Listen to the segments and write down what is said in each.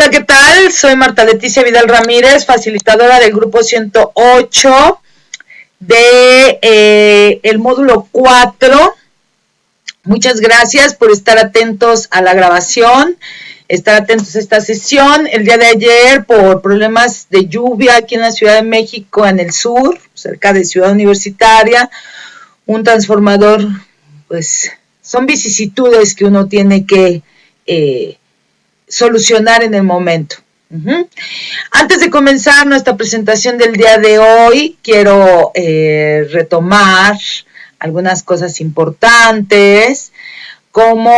Hola, ¿qué tal? Soy Marta Leticia Vidal Ramírez, facilitadora del grupo 108 de el módulo 4. Muchas gracias por estar atentos a la grabación, estar atentos a esta sesión. El día de ayer, por problemas de lluvia aquí en la Ciudad de México, en el sur, cerca de Ciudad Universitaria, un transformador, pues son vicisitudes que uno tiene que solucionar en el momento. Antes de comenzar nuestra presentación del día de hoy, quiero retomar algunas cosas importantes, como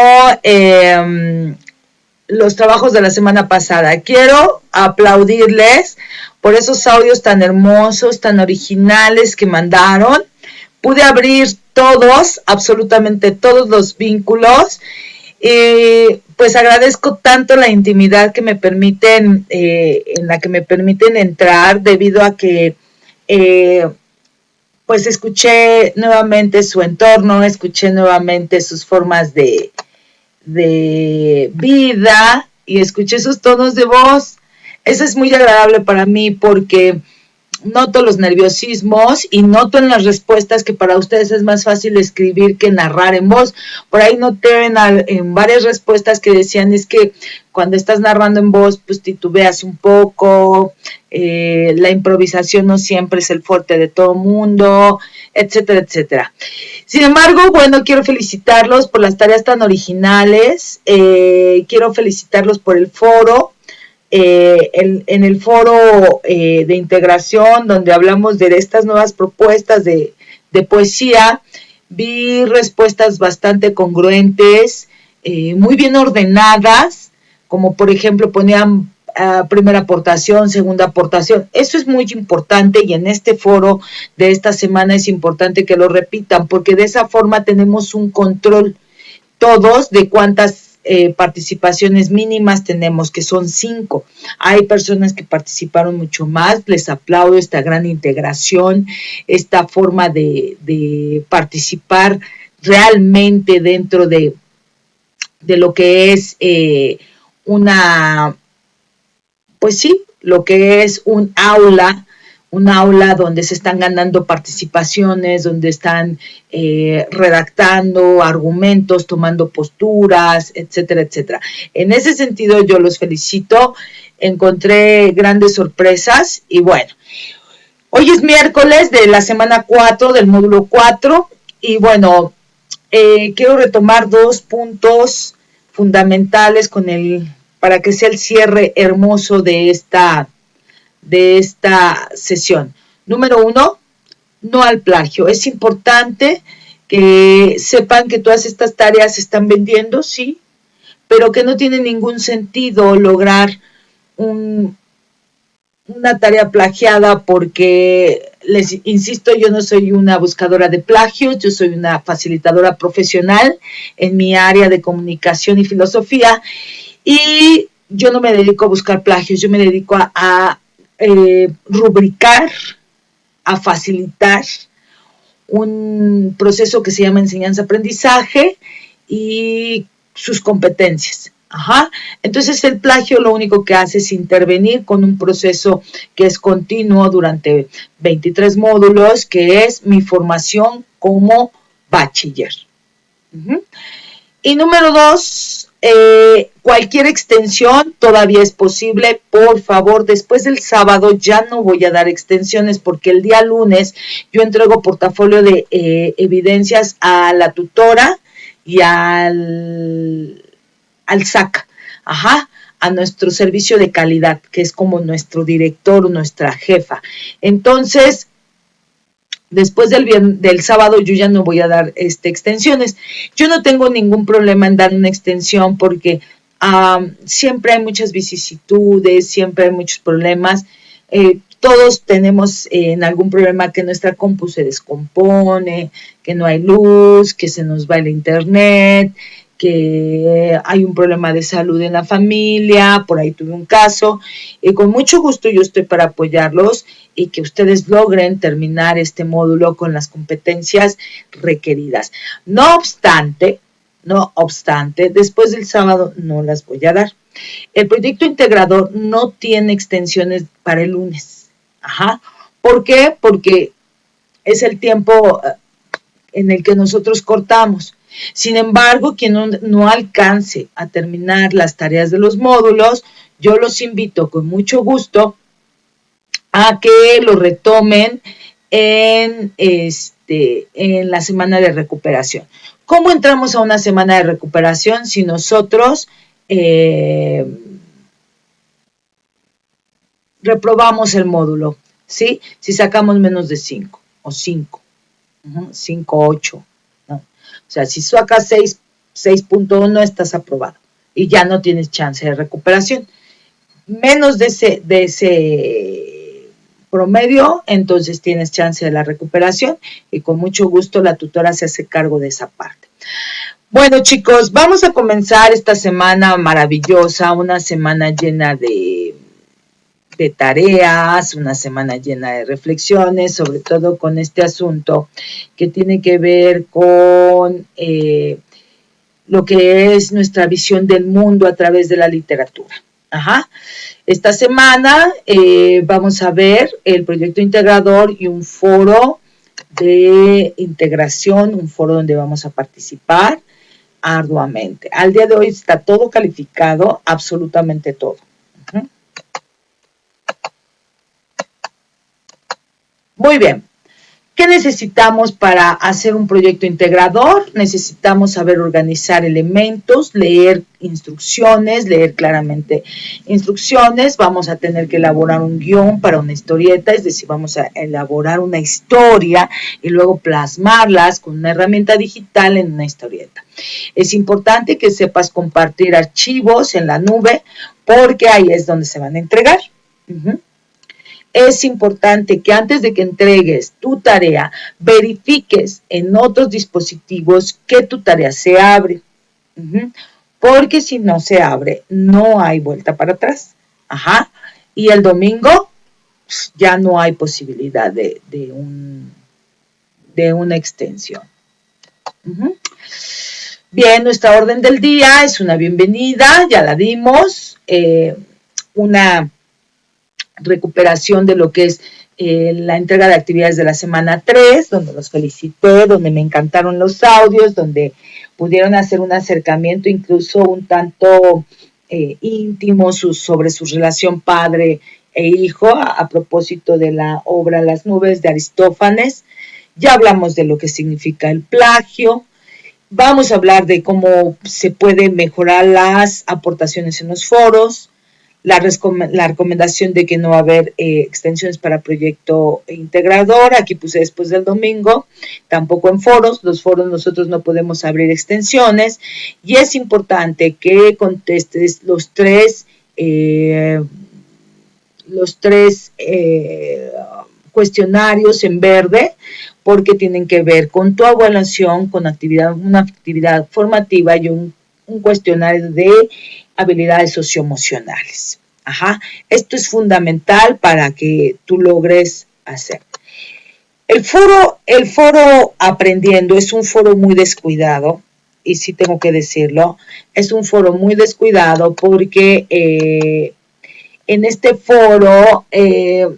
los trabajos de la semana pasada. Quiero aplaudirles por esos audios tan hermosos, tan originales que mandaron. Pude abrir todos, absolutamente todos los vínculos. Pues agradezco tanto la intimidad que me permiten, en la que me permiten entrar, debido a que pues escuché nuevamente su entorno, escuché nuevamente sus formas de vida y escuché sus tonos de voz. Eso es muy agradable para mí porque noto los nerviosismos y noto en las respuestas que para ustedes es más fácil escribir que narrar en voz. Por ahí noté en varias respuestas que decían es que cuando estás narrando en voz pues titubeas un poco, la improvisación no siempre es el fuerte de todo mundo, etcétera, etcétera. Sin embargo, bueno, quiero felicitarlos por las tareas tan originales, quiero felicitarlos por el foro. En el foro de integración, donde hablamos de estas nuevas propuestas de poesía, vi respuestas bastante congruentes, muy bien ordenadas, como por ejemplo ponían primera aportación, segunda aportación. Eso es muy importante y en este foro de esta semana es importante que lo repitan, porque de esa forma tenemos un control todos de cuántas participaciones mínimas tenemos, que son 5. Hay personas que participaron mucho más, les aplaudo esta gran integración, esta forma de participar realmente dentro de lo que es pues sí, lo que es un aula donde se están ganando participaciones, donde están redactando argumentos, tomando posturas, etcétera, etcétera. En ese sentido yo los felicito, encontré grandes sorpresas y bueno, hoy es miércoles de la semana 4 del módulo 4 y bueno, quiero retomar 2 puntos fundamentales para que sea el cierre hermoso de esta sesión. Número 1, no al plagio. Es importante que sepan que todas estas tareas se están vendiendo, sí, pero que no tiene ningún sentido lograr una tarea plagiada porque, les insisto, yo no soy una buscadora de plagios, yo soy una facilitadora profesional en mi área de comunicación y filosofía y yo no me dedico a buscar plagios, yo me dedico a rubricar, a facilitar un proceso que se llama enseñanza-aprendizaje y sus competencias. Entonces el plagio lo único que hace es intervenir con un proceso que es continuo durante 23 módulos, que es mi formación como bachiller. Y número 2, cualquier extensión todavía es posible. Por favor, después del sábado ya no voy a dar extensiones porque el día lunes yo entrego portafolio de evidencias a la tutora y al SAC, a nuestro servicio de calidad, que es como nuestro director, nuestra jefa. Entonces, después del sábado yo ya no voy a dar extensiones. Yo no tengo ningún problema en dar una extensión porque siempre hay muchas vicisitudes, siempre hay muchos problemas. Todos tenemos en algún problema que nuestra compu se descompone, que no hay luz, que se nos va el internet, que hay un problema de salud en la familia, por ahí tuve un caso, y con mucho gusto yo estoy para apoyarlos y que ustedes logren terminar este módulo con las competencias requeridas. No obstante, después del sábado no las voy a dar. El proyecto integrador no tiene extensiones para el lunes. Ajá. ¿Por qué? Porque es el tiempo en el que nosotros cortamos. Sin embargo, quien no alcance a terminar las tareas de los módulos, yo los invito con mucho gusto a que lo retomen en la semana de recuperación. ¿Cómo entramos a una semana de recuperación si nosotros reprobamos el módulo? ¿Sí? Si sacamos menos de 5 o 5, 5, 8. ¿no? O sea, si sacas 6.1 estás aprobado y ya no tienes chance de recuperación. Menos de ese promedio, entonces tienes chance de la recuperación y con mucho gusto la tutora se hace cargo de esa parte. Bueno, chicos, vamos a comenzar esta semana maravillosa, una semana llena de tareas, una semana llena de reflexiones, sobre todo con este asunto que tiene que ver con lo que es nuestra visión del mundo a través de la literatura. Ajá. Esta semana vamos a ver el proyecto integrador y un foro de integración, un foro donde vamos a participar arduamente. Al día de hoy está todo calificado, absolutamente todo. Muy bien. ¿Qué necesitamos para hacer un proyecto integrador? Necesitamos saber organizar elementos, leer instrucciones, leer claramente instrucciones. Vamos a tener que elaborar un guión para una historieta, es decir, vamos a elaborar una historia y luego plasmarlas con una herramienta digital en una historieta. Es importante que sepas compartir archivos en la nube porque ahí es donde se van a entregar. Es importante que antes de que entregues tu tarea, verifiques en otros dispositivos que tu tarea se abre. Porque si no se abre, no hay vuelta para atrás. Ajá. Y el domingo ya no hay posibilidad de una extensión. Bien, nuestra orden del día es una bienvenida, ya la dimos. Una recuperación de lo que es la entrega de actividades de la semana 3, donde los felicité, donde me encantaron los audios, donde pudieron hacer un acercamiento incluso un tanto íntimo sobre su relación padre e hijo a propósito de la obra Las nubes de Aristófanes. Ya hablamos de lo que significa el plagio. Vamos a hablar de cómo se puede mejorar las aportaciones en los foros. La recomendación de que no va a haber extensiones para proyecto integrador, aquí puse después del domingo, tampoco en foros, los foros nosotros no podemos abrir extensiones y es importante que contestes los tres cuestionarios en verde porque tienen que ver con tu evaluación, con una actividad formativa y un cuestionario de habilidades socioemocionales. Ajá. Esto es fundamental para que tú logres hacer. El foro Aprendiendo es un foro muy descuidado, y sí tengo que decirlo, es un foro muy descuidado porque en este foro es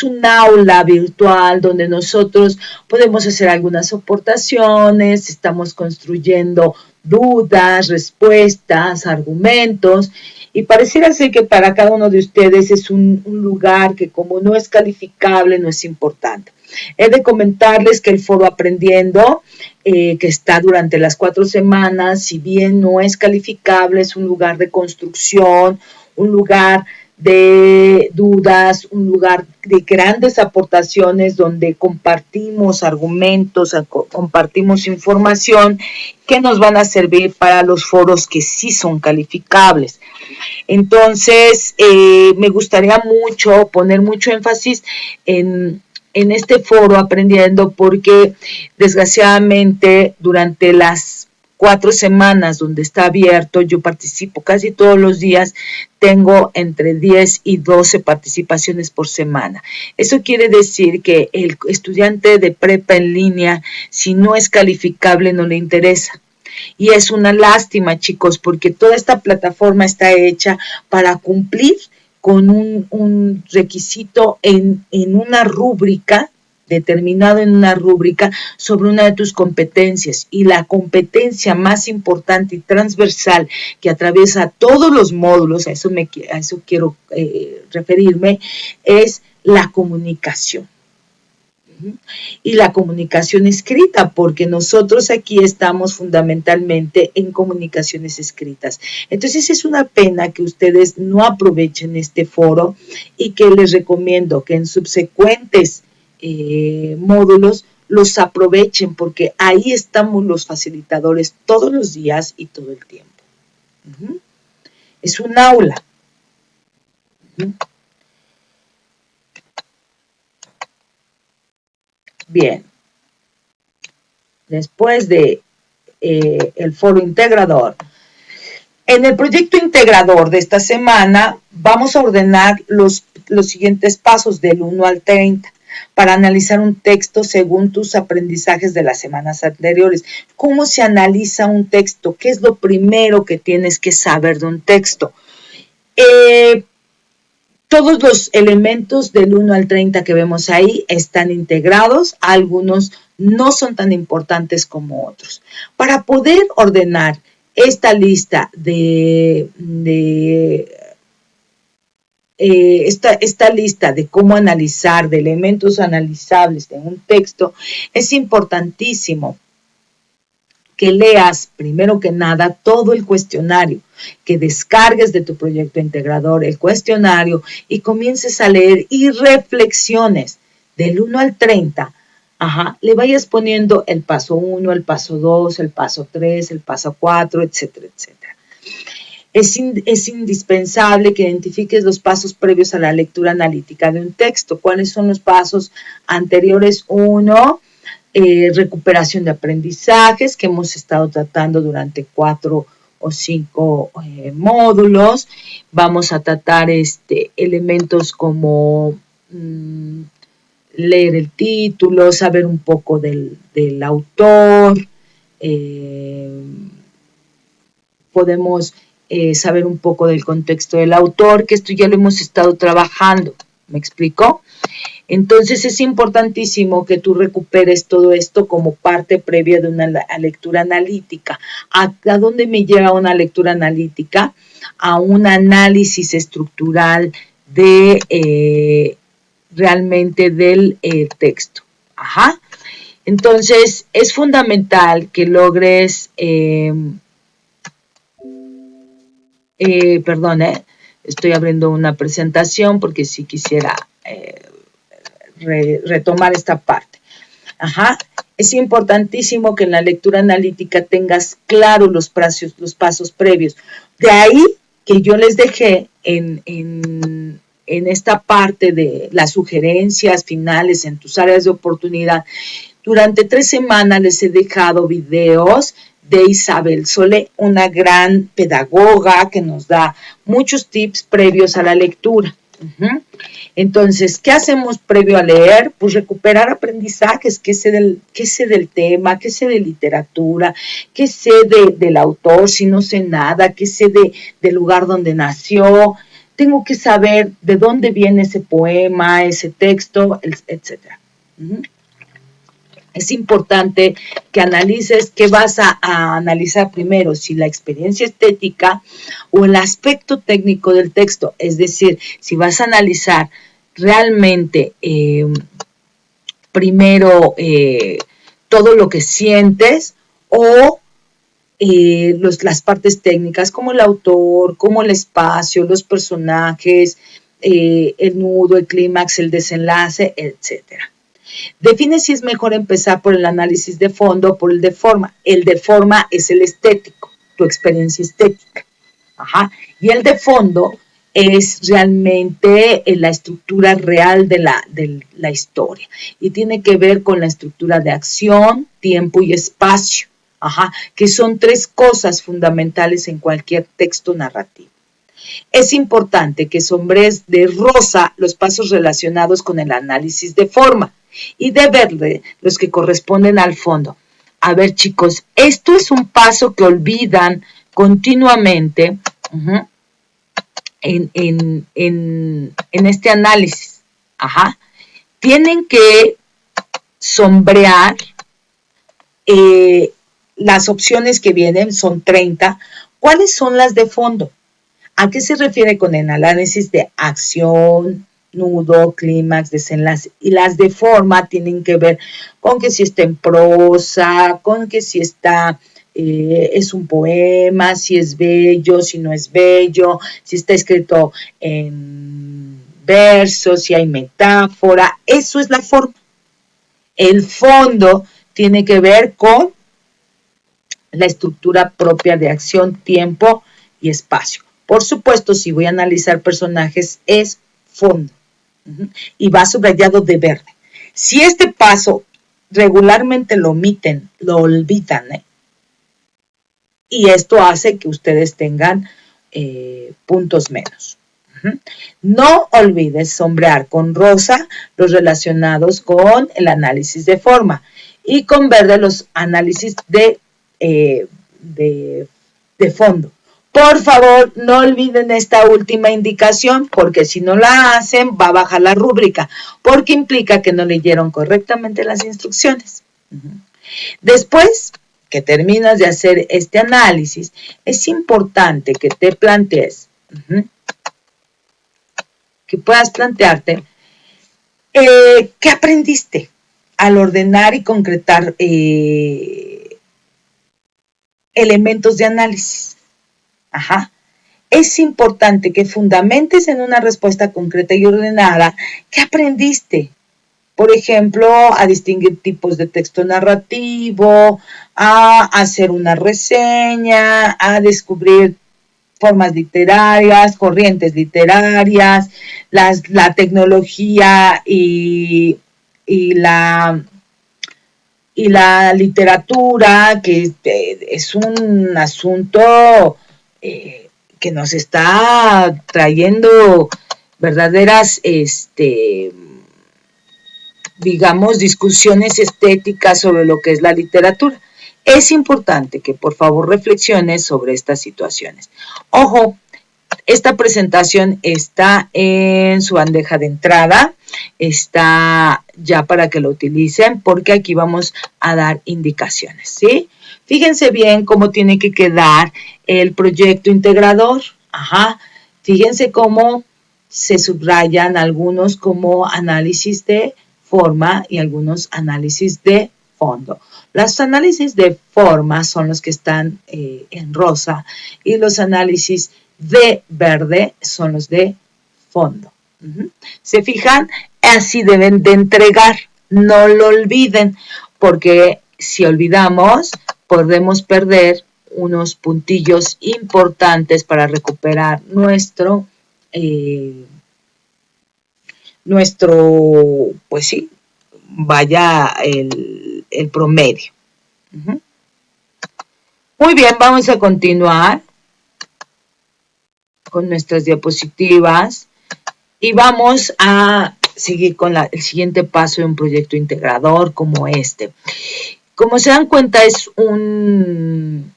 un aula virtual donde nosotros podemos hacer algunas aportaciones, estamos construyendo dudas, respuestas, argumentos, y pareciera ser que para cada uno de ustedes es un lugar que como no es calificable, no es importante. He de comentarles que el foro Aprendiendo, que está durante las 4 semanas, si bien no es calificable, es un lugar de construcción, un lugar de dudas, un lugar de grandes aportaciones donde compartimos argumentos, compartimos información que nos van a servir para los foros que sí son calificables. Entonces, me gustaría mucho poner mucho énfasis en este foro Aprendiendo porque desgraciadamente durante las 4 semanas donde está abierto, yo participo casi todos los días, tengo entre 10 y 12 participaciones por semana. Eso quiere decir que el estudiante de prepa en línea, si no es calificable, no le interesa. Y es una lástima, chicos, porque toda esta plataforma está hecha para cumplir con un requisito en una rúbrica, determinado en una rúbrica sobre una de tus competencias, y la competencia más importante y transversal que atraviesa todos los módulos, a eso quiero referirme, es la comunicación. Y la comunicación escrita, porque nosotros aquí estamos fundamentalmente en comunicaciones escritas. Entonces es una pena que ustedes no aprovechen este foro, y que les recomiendo que en subsecuentes módulos los aprovechen, porque ahí estamos los facilitadores todos los días y todo el tiempo. Es un aula. Bien, después de el foro integrador, en el proyecto integrador de esta semana vamos a ordenar los siguientes pasos del 1 al 30 para analizar un texto según tus aprendizajes de las semanas anteriores. ¿Cómo se analiza un texto? ¿Qué es lo primero que tienes que saber de un texto? Todos los elementos del 1 al 30 que vemos ahí están integrados, algunos no son tan importantes como otros. Para poder ordenar esta lista esta lista de cómo analizar, de elementos analizables de un texto, es importantísimo que leas, primero que nada, todo el cuestionario, que descargues de tu proyecto integrador el cuestionario y comiences a leer y reflexiones del 1 al 30. Le vayas poniendo el paso 1, el paso 2, el paso 3, el paso 4, etcétera, etcétera. Es indispensable que identifiques los pasos previos a la lectura analítica de un texto. ¿Cuáles son los pasos anteriores? 1, recuperación de aprendizajes, que hemos estado tratando durante 4 o 5 módulos. Vamos a tratar elementos como leer el título, saber un poco del autor, podemos saber un poco del contexto del autor, que esto ya lo hemos estado trabajando. ¿Me explico? Entonces es importantísimo que tú recuperes todo esto como parte previa de una lectura analítica. ¿A dónde me lleva una lectura analítica? A un análisis estructural de realmente del texto. Entonces es fundamental que logres, estoy abriendo una presentación porque sí quisiera retomar esta parte. Es importantísimo que en la lectura analítica tengas claro los pasos previos. De ahí que yo les dejé en esta parte de las sugerencias finales en tus áreas de oportunidad. Durante 3 semanas les he dejado videos de Isabel Solé, una gran pedagoga que nos da muchos tips previos a la lectura. Entonces, ¿qué hacemos previo a leer? Pues recuperar aprendizajes, qué sé del tema, qué sé de literatura, qué sé del autor, si no sé nada, qué sé del lugar donde nació. Tengo que saber de dónde viene ese poema, ese texto, etc. Es importante que analices qué vas a analizar primero, si la experiencia estética o el aspecto técnico del texto. Es decir, si vas a analizar realmente primero todo lo que sientes o las partes técnicas como el autor, como el espacio, los personajes, el nudo, el clímax, el desenlace, etcétera. Define si es mejor empezar por el análisis de fondo o por el de forma. El de forma es el estético, tu experiencia estética. Y el de fondo es realmente la estructura real de la historia. Y tiene que ver con la estructura de acción, tiempo y espacio. Que son 3 cosas fundamentales en cualquier texto narrativo. Es importante que sombrees de rosa los pasos relacionados con el análisis de forma y de verde los que corresponden al fondo. A ver, chicos, esto es un paso que olvidan continuamente en este análisis. Ajá. Tienen que sombrear las opciones que vienen, son 30. ¿Cuáles son las de fondo? ¿A qué se refiere con el análisis de acción, nudo, clímax, desenlace? Y las de forma tienen que ver con que si está en prosa, con que si está, es un poema, si es bello, si no es bello, si está escrito en verso, si hay metáfora. Eso es la forma. El fondo tiene que ver con la estructura propia de acción, tiempo y espacio. Por supuesto, si voy a analizar personajes, es fondo. Y va subrayado de verde. Si este paso regularmente lo omiten, lo olvidan, y esto hace que ustedes tengan puntos menos. No olvides sombrear con rosa los relacionados con el análisis de forma y con verde los análisis de fondo. Por favor, no olviden esta última indicación, porque si no la hacen, va a bajar la rúbrica, porque implica que no leyeron correctamente las instrucciones. Después que terminas de hacer este análisis, es importante que te plantees, que puedas plantearte qué aprendiste al ordenar y concretar elementos de análisis. Ajá. Es importante que fundamentes en una respuesta concreta y ordenada qué aprendiste. Por ejemplo, a distinguir tipos de texto narrativo, a hacer una reseña, a descubrir formas literarias, corrientes literarias, la tecnología y la literatura, que es un asunto que nos está trayendo verdaderas, digamos, discusiones estéticas sobre lo que es la literatura. Es importante que por favor reflexiones sobre estas situaciones. Ojo, esta presentación está en su bandeja de entrada, está ya para que lo utilicen, porque aquí vamos a dar indicaciones, ¿sí? Fíjense bien cómo tiene que quedar el proyecto integrador. Ajá. Fíjense cómo se subrayan algunos como análisis de forma y algunos análisis de fondo. Los análisis de forma son los que están en rosa y los análisis de verde son los de fondo. ¿Se fijan? Así deben de entregar. No lo olviden, porque si olvidamos, podemos perder unos puntillos importantes para recuperar nuestro, pues sí, vaya el promedio. Muy bien, vamos a continuar con nuestras diapositivas y vamos a seguir con el siguiente paso de un proyecto integrador como este. Como se dan cuenta, es un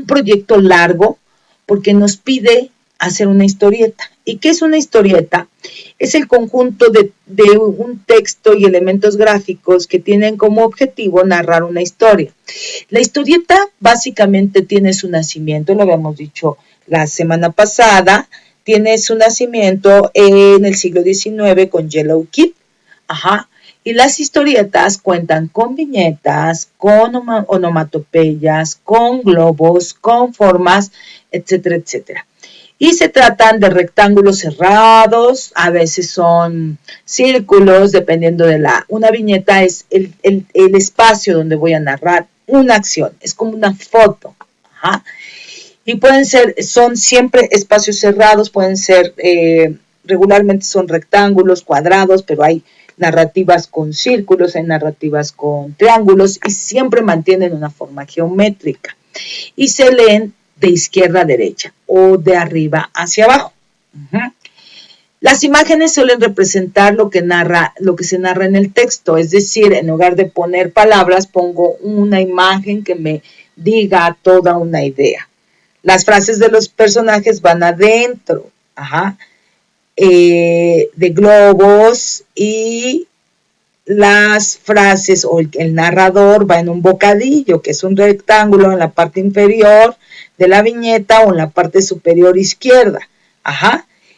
proyecto largo porque nos pide hacer una historieta. ¿Y qué es una historieta? Es el conjunto de un texto y elementos gráficos que tienen como objetivo narrar una historia. La historieta básicamente tiene su nacimiento, lo habíamos dicho la semana pasada, tiene su nacimiento en el siglo XIX con Yellow Kid. Ajá. Y las historietas cuentan con viñetas, con onomatopeyas, con globos, con formas, etcétera, etcétera. Y se tratan de rectángulos cerrados, a veces son círculos, dependiendo de una viñeta es el espacio donde voy a narrar una acción, es como una foto. Ajá. Y son siempre espacios cerrados, pueden ser, regularmente son rectángulos, cuadrados, pero hay narrativas con círculos, hay narrativas con triángulos y siempre mantienen una forma geométrica. Y se leen de izquierda a derecha o de arriba hacia abajo. Las imágenes suelen representar lo que se narra en el texto, es decir, en lugar de poner palabras, pongo una imagen que me diga toda una idea. Las frases de los personajes van adentro, de globos, y las frases o el narrador va en un bocadillo, que es un rectángulo en la parte inferior de la viñeta o en la parte superior izquierda.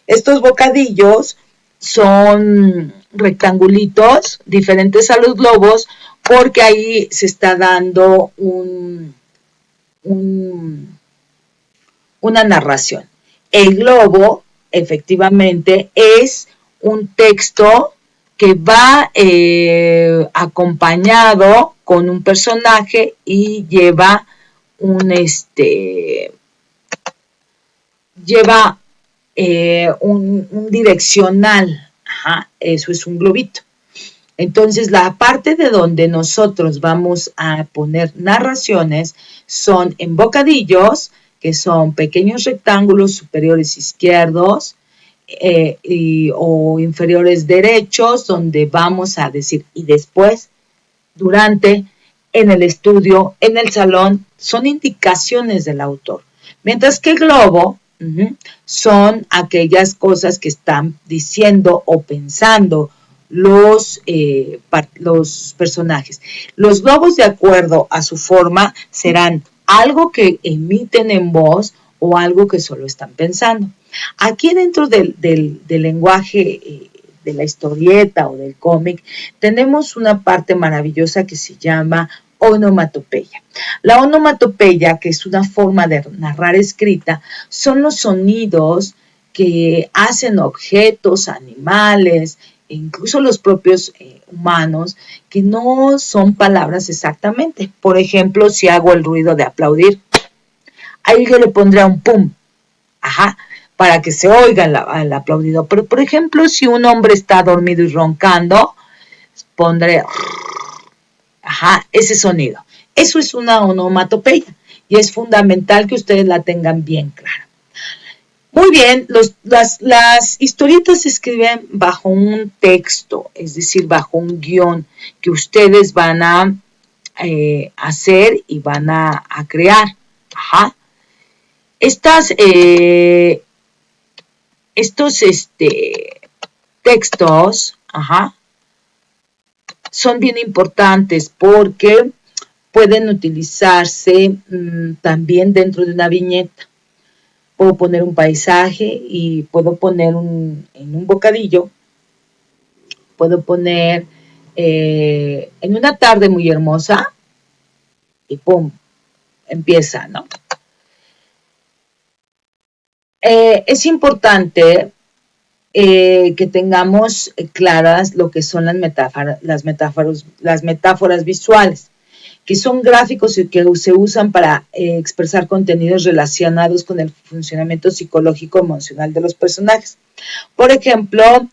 Estos bocadillos son rectangulitos diferentes a los globos porque ahí se está dando una narración. El globo, efectivamente, es un texto que va acompañado con un personaje y lleva un direccional. Eso es un globito. Entonces, la parte de donde nosotros vamos a poner narraciones son en bocadillos, que son pequeños rectángulos superiores izquierdos o inferiores derechos, donde vamos a decir, y después, durante, en el estudio, en el salón, son indicaciones del autor. Mientras que el globo son aquellas cosas que están diciendo o pensando los personajes. Los globos, de acuerdo a su forma, serán algo que emiten en voz o algo que solo están pensando. Aquí dentro del lenguaje de la historieta o del cómic, tenemos una parte maravillosa que se llama onomatopeya. La onomatopeya, que es una forma de narrar escrita, son los sonidos que hacen objetos, animales, e incluso los propios humanos, que no son palabras exactamente. Por ejemplo, si hago el ruido de aplaudir, ahí yo le pondría un pum, para que se oiga el aplaudido. Pero, por ejemplo, si un hombre está dormido y roncando, pondré ese sonido. Eso es una onomatopeya y es fundamental que ustedes la tengan bien clara. Muy bien, las historietas se escriben bajo un texto, es decir, bajo un guión que ustedes van a hacer y van a crear. Estos textos, son bien importantes porque pueden utilizarse también dentro de una viñeta. Puedo poner un paisaje y puedo poner en un bocadillo, puedo poner en una tarde muy hermosa y ¡pum! Empieza, ¿no? Es importante que tengamos claras lo que son las metáforas visuales, que son gráficos que se usan para expresar contenidos relacionados con el funcionamiento psicológico emocional de los personajes. Por ejemplo,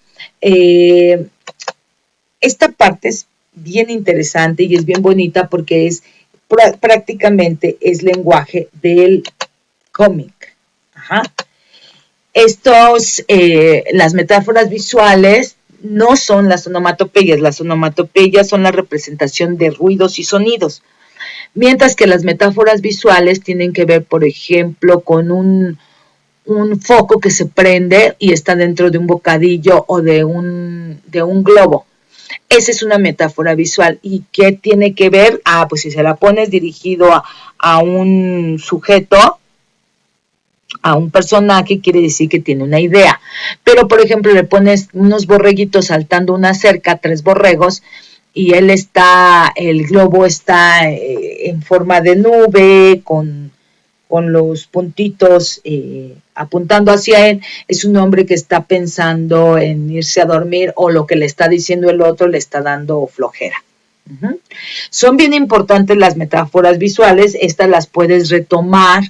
esta parte es bien interesante y es bien bonita porque prácticamente es lenguaje del cómic. Las metáforas visuales no son las onomatopeyas. Las onomatopeyas son la representación de ruidos y sonidos, mientras que las metáforas visuales tienen que ver, por ejemplo, con un foco que se prende y está dentro de un bocadillo o de un globo. Esa es una metáfora visual. ¿Y qué tiene que ver? Pues si se la pones dirigido a un sujeto, a un personaje, quiere decir que tiene una idea. Pero, por ejemplo, le pones unos borreguitos saltando una cerca, 3 borregos, y el globo está en forma de nube, con los puntitos apuntando hacia él. Es un hombre que está pensando en irse a dormir, o lo que le está diciendo el otro le está dando flojera. Son bien importantes las metáforas visuales. Estas las puedes retomar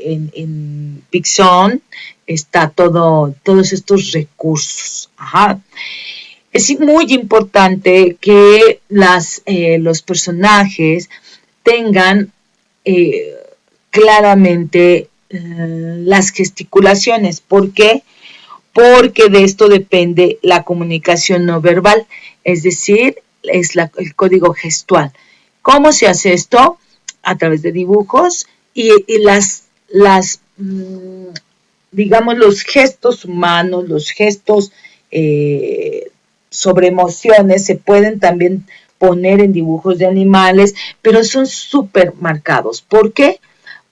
en Pixon. Está todos estos recursos. Es muy importante que los personajes tengan claramente las gesticulaciones. ¿Por qué? porque de esto depende la comunicación no verbal, es decir, es el código gestual. ¿Cómo se hace esto? A través de dibujos y digamos, los gestos humanos, los gestos sobre emociones se pueden también poner en dibujos de animales, pero son súper marcados. ¿Por qué?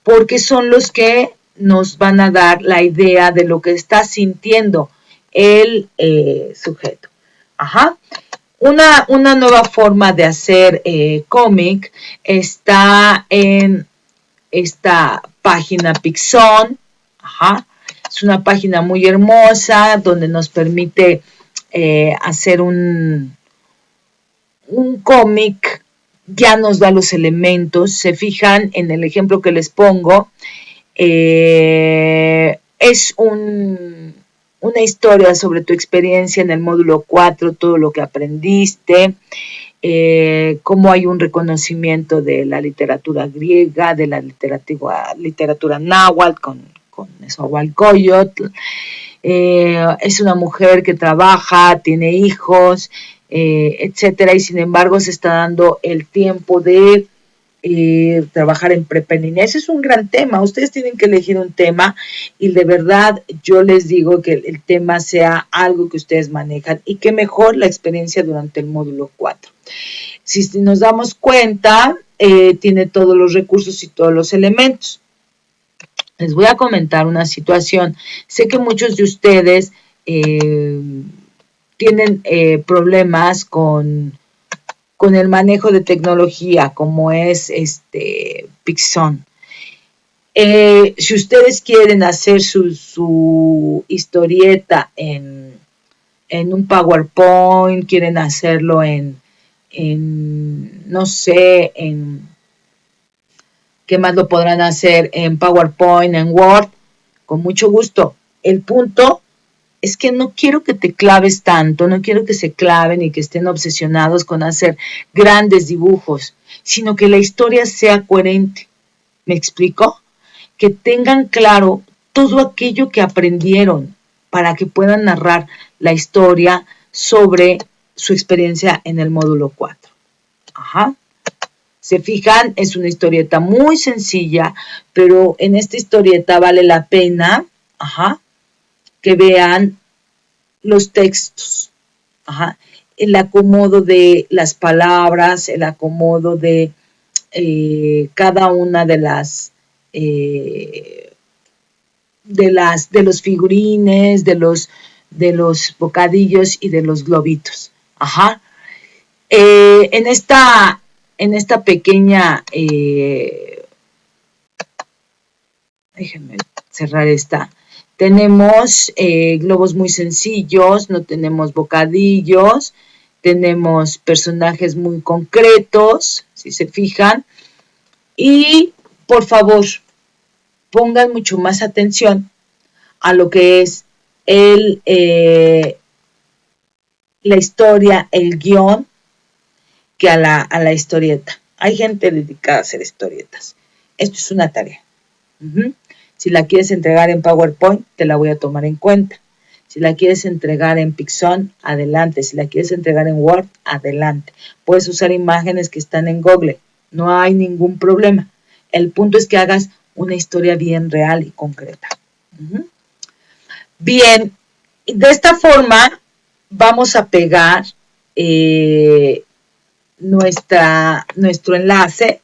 Porque son los que nos van a dar la idea de lo que está sintiendo el sujeto. Ajá. Una nueva forma de hacer cómic está en esta página Pixon. Ajá. Es una página muy hermosa donde nos permite hacer un cómic. Ya nos da los elementos. Se fijan en el ejemplo que les pongo. Es una historia sobre tu experiencia en el módulo 4, todo lo que aprendiste, cómo hay un reconocimiento de la literatura griega, de la literatura náhuatl con Nezahualcóyotl. Es una mujer que trabaja, tiene hijos, etcétera, y sin embargo se está dando el tiempo de trabajar en prepa en línea. Ese es un gran tema. Ustedes tienen que elegir un tema y de verdad yo les digo que el tema sea algo que ustedes manejan y que mejor la experiencia durante el módulo 4. Si nos damos cuenta, tiene todos los recursos y todos los elementos. Les voy a comentar una situación. Sé que muchos de ustedes tienen problemas con el manejo de tecnología, como es Pixon. Si ustedes quieren hacer su historieta en un PowerPoint, quieren hacerlo no sé, ¿qué más lo podrán hacer? En PowerPoint, en Word, con mucho gusto. El punto es que no quiero que te claves tanto, no quiero que se claven y que estén obsesionados con hacer grandes dibujos, sino que la historia sea coherente. ¿Me explico? Que tengan claro todo aquello que aprendieron para que puedan narrar la historia sobre su experiencia en el módulo 4. Ajá. Se fijan, es una historieta muy sencilla, pero en esta historieta vale la pena, que vean los textos, el acomodo de las palabras, el acomodo de cada una de los figurines, de los bocadillos y de los globitos. En esta pequeña, déjenme cerrar esta. Tenemos globos muy sencillos, no tenemos bocadillos, tenemos personajes muy concretos, si se fijan. Y, por favor, pongan mucho más atención a lo que es la historia, el guión, que a la historieta. Hay gente dedicada a hacer historietas. Esto es una tarea. Si la quieres entregar en PowerPoint, te la voy a tomar en cuenta. Si la quieres entregar en Pixon, adelante. Si la quieres entregar en Word, adelante. Puedes usar imágenes que están en Google. No hay ningún problema. El punto es que hagas una historia bien real y concreta. Bien, de esta forma vamos a pegar nuestro enlace,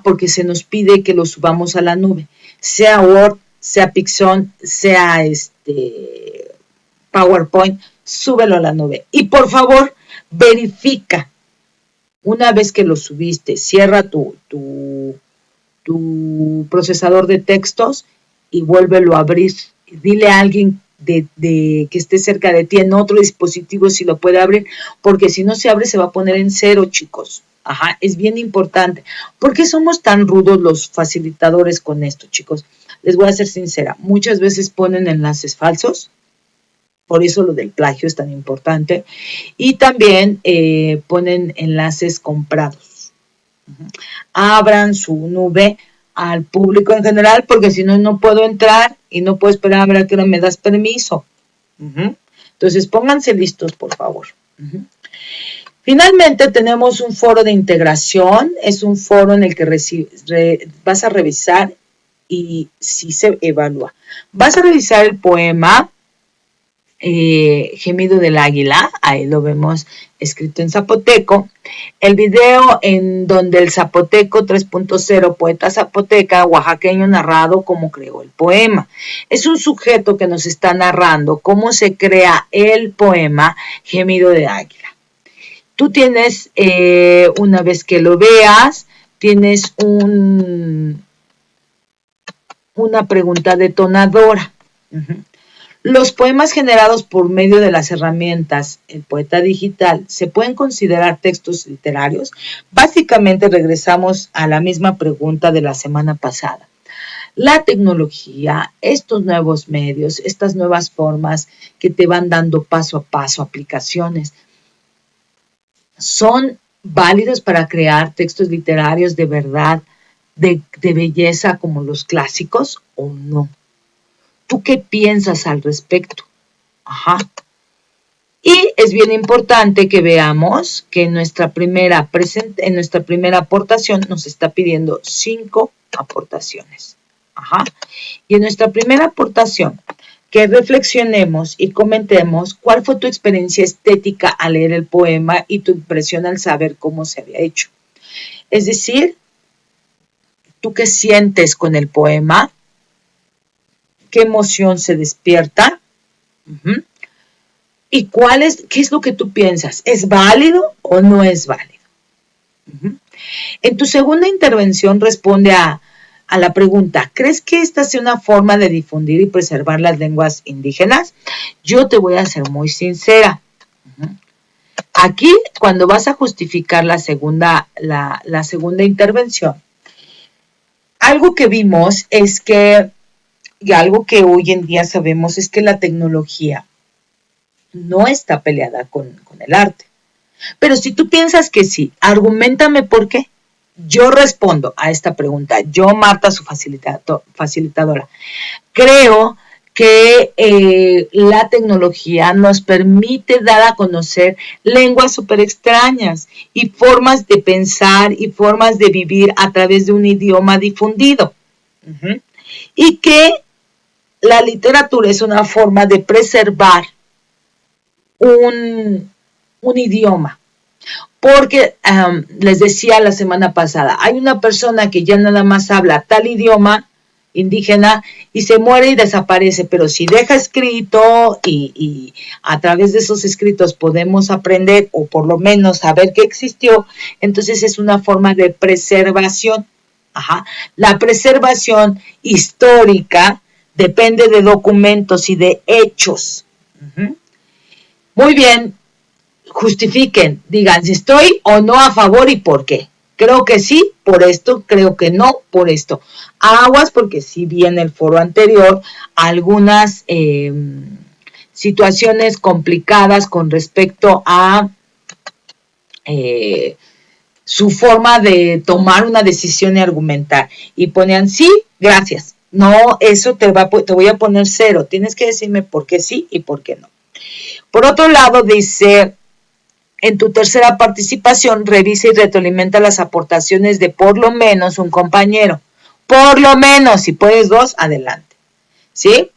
porque se nos pide que lo subamos a la nube. Sea Word, sea Pixon, sea PowerPoint, súbelo a la nube. Y por favor, verifica. Una vez que lo subiste, cierra tu procesador de textos y vuélvelo a abrir. Dile a alguien que esté cerca de ti en otro dispositivo si lo puede abrir, porque si no se abre se va a poner en 0, chicos. Es bien importante. ¿Por qué somos tan rudos los facilitadores con esto, chicos? Les voy a ser sincera. Muchas veces ponen enlaces falsos. Por eso lo del plagio es tan importante. Y también ponen enlaces comprados. Abran su nube al público en general, porque si no, no puedo entrar y no puedo esperar a ver a qué hora me das permiso. Entonces, pónganse listos, por favor. Finalmente, tenemos un foro de integración. Es un foro en el que vas a revisar y si se evalúa. Vas a revisar el poema Gemido del Águila, ahí lo vemos escrito en zapoteco. El video en donde el zapoteco 3.0, poeta zapoteca oaxaqueño, narrado cómo creó el poema. Es un sujeto que nos está narrando cómo se crea el poema Gemido del Águila. Tú tienes, una vez que lo veas, tienes una pregunta detonadora. Los poemas generados por medio de las herramientas El Poeta Digital se pueden considerar textos literarios. Básicamente regresamos a la misma pregunta de la semana pasada. La tecnología, estos nuevos medios, estas nuevas formas que te van dando paso a paso, aplicaciones, ¿son válidos para crear textos literarios de verdad, de belleza como los clásicos o no? ¿Tú qué piensas al respecto? Y es bien importante que veamos que en nuestra primera aportación nos está pidiendo 5 aportaciones. Y en nuestra primera aportación, que reflexionemos y comentemos cuál fue tu experiencia estética al leer el poema y tu impresión al saber cómo se había hecho. Es decir, ¿tú qué sientes con el poema? ¿Qué emoción se despierta? ¿Y qué es lo que tú piensas? ¿Es válido o no es válido? En tu segunda intervención responde a la pregunta, ¿crees que esta sea una forma de difundir y preservar las lenguas indígenas? Yo te voy a ser muy sincera. Aquí, cuando vas a justificar la segunda intervención, algo que vimos es que, y algo que hoy en día sabemos, es que la tecnología no está peleada con el arte. Pero si tú piensas que sí, argumentame por qué. Yo respondo a esta pregunta. Yo, Marta, su facilitadora, creo que la tecnología nos permite dar a conocer lenguas súper extrañas y formas de pensar y formas de vivir a través de un idioma difundido. Y que la literatura es una forma de preservar un idioma. Porque les decía la semana pasada, hay una persona que ya nada más habla tal idioma indígena y se muere y desaparece, pero si deja escrito y a través de esos escritos podemos aprender o por lo menos saber que existió, entonces es una forma de preservación. La preservación histórica depende de documentos y de hechos. Muy bien, justifiquen, digan si estoy o no a favor y por qué. Creo que sí, por esto, creo que no, por esto. Aguas, porque sí vi en el foro anterior algunas situaciones complicadas con respecto a su forma de tomar una decisión y argumentar. Y ponían sí, gracias. No, eso te voy a poner 0. Tienes que decirme por qué sí y por qué no. Por otro lado, dice, en tu tercera participación, revisa y retroalimenta las aportaciones de por lo menos un compañero. Por lo menos, si puedes 2, adelante. ¿Sí?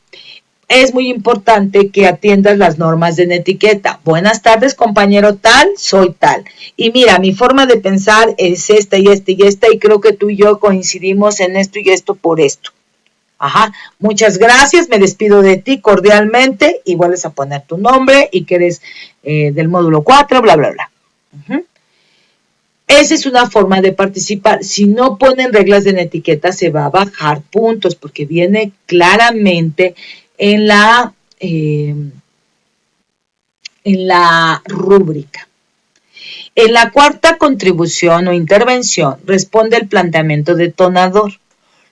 Es muy importante que atiendas las normas de etiqueta. Buenas tardes, compañero tal, soy tal. Y mira, mi forma de pensar es esta y esta y esta, y creo que tú y yo coincidimos en esto y esto por esto. Muchas gracias, me despido de ti cordialmente y vuelves a poner tu nombre y que eres del módulo 4, bla, bla, bla. Esa es una forma de participar. Si no ponen reglas de etiqueta, se va a bajar puntos porque viene claramente en la rúbrica. En la cuarta contribución o intervención responde el planteamiento detonador.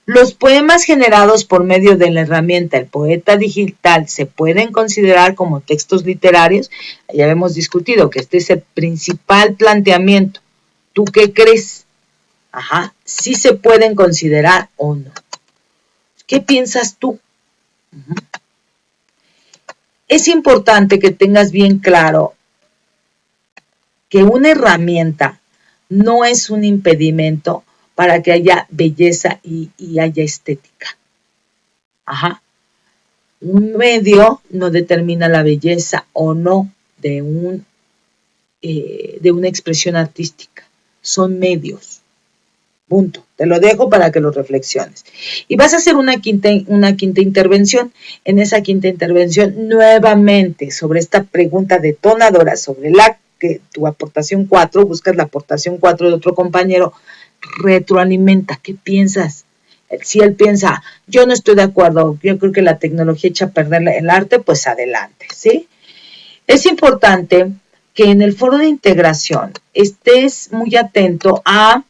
Los poemas generados por medio de la herramienta El Poeta Digital se pueden considerar como textos literarios. Ya hemos discutido que este es el principal planteamiento. ¿Tú qué crees? ¿Sí se pueden considerar o no? ¿Qué piensas tú? Es importante que tengas bien claro que una herramienta no es un impedimento para que haya belleza y haya estética. Ajá. Un medio no determina la belleza o no de una expresión artística. Son medios. Punto. Te lo dejo para que lo reflexiones. Y vas a hacer una quinta intervención. En esa quinta intervención, nuevamente, sobre esta pregunta detonadora, sobre tu aportación 4, buscas la aportación 4 de otro compañero, retroalimenta. ¿Qué piensas? Si él piensa, yo no estoy de acuerdo, yo creo que la tecnología echa a perder el arte, pues adelante, ¿sí? Es importante que en el foro de integración estés muy atento a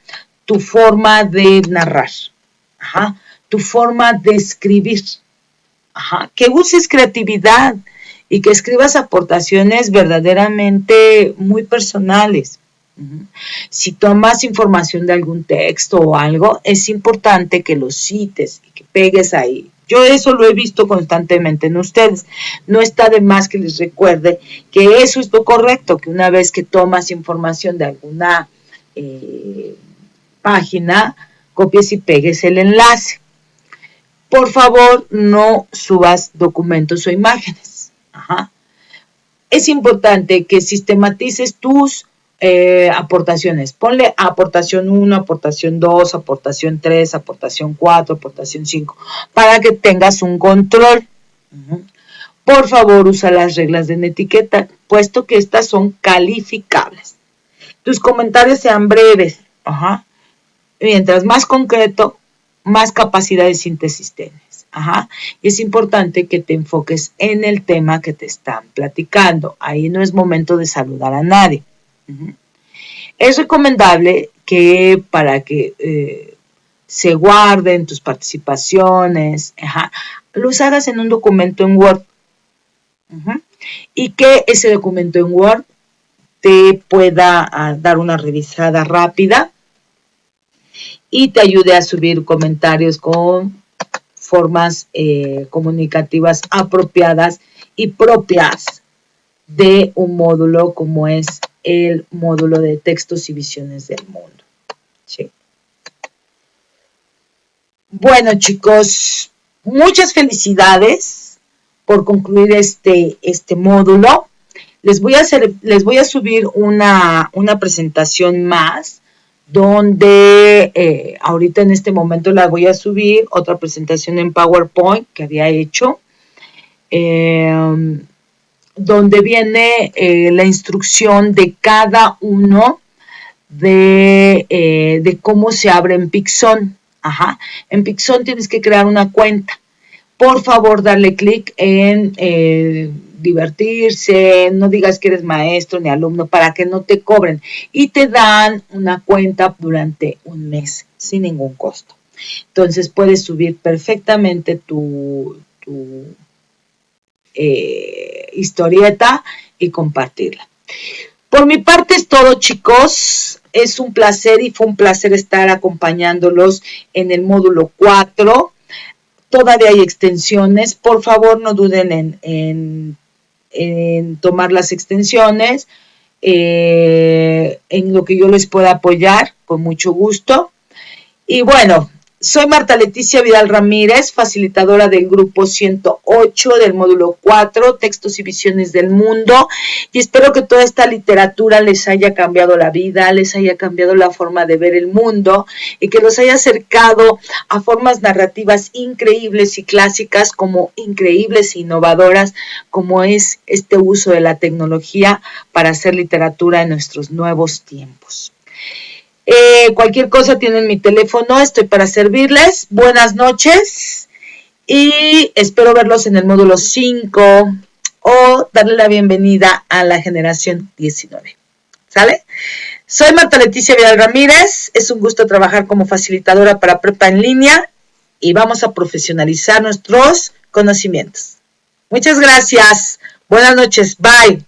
tu forma de narrar, tu forma de escribir, que uses creatividad y que escribas aportaciones verdaderamente muy personales. Si tomas información de algún texto o algo, es importante que lo cites y que pegues ahí. Yo eso lo he visto constantemente en ustedes. No está de más que les recuerde que eso es lo correcto, que una vez que tomas información de alguna página, copies y pegues el enlace. Por favor, no subas documentos o imágenes. Es importante que sistematices tus aportaciones. Ponle aportación 1, aportación 2, aportación 3, aportación 4, aportación 5, para que tengas un control. Por favor, usa las reglas de etiqueta, puesto que estas son calificables. Tus comentarios sean breves. Mientras más concreto, más capacidad de síntesis tienes. Y es importante que te enfoques en el tema que te están platicando. Ahí no es momento de saludar a nadie. Es recomendable que para que se guarden tus participaciones, los hagas en un documento en Word. Y que ese documento en Word te pueda dar una revisada rápida y te ayude a subir comentarios con formas comunicativas apropiadas y propias de un módulo como es el módulo de textos y visiones del mundo. ¿Sí? Bueno, chicos, muchas felicidades por concluir este módulo. Les voy a subir una presentación más, donde ahorita en este momento la voy a subir, otra presentación en PowerPoint que había hecho, donde viene la instrucción de cada uno de cómo se abre en Pixon. En Pixon tienes que crear una cuenta. Por favor, darle clic en divertirse, no digas que eres maestro ni alumno para que no te cobren. Y te dan una cuenta durante un mes sin ningún costo. Entonces puedes subir perfectamente tu historieta y compartirla. Por mi parte es todo, chicos. Es un placer y fue un placer estar acompañándolos en el módulo 4. Todavía hay extensiones. Por favor, no duden en tomar las extensiones. En lo que yo les pueda apoyar, con mucho gusto. Y bueno, soy Marta Leticia Vidal Ramírez, facilitadora del grupo 108 del módulo 4, Textos y Visiones del Mundo, y espero que toda esta literatura les haya cambiado la vida, les haya cambiado la forma de ver el mundo y que los haya acercado a formas narrativas increíbles y clásicas como increíbles e innovadoras, como es este uso de la tecnología para hacer literatura en nuestros nuevos tiempos. Cualquier cosa tienen mi teléfono, estoy para servirles. Buenas noches y espero verlos en el módulo 5 o darle la bienvenida a la generación 19. ¿Sale? Soy Marta Leticia Vidal Ramírez, es un gusto trabajar como facilitadora para prepa en línea y vamos a profesionalizar nuestros conocimientos. Muchas gracias. Buenas noches. Bye.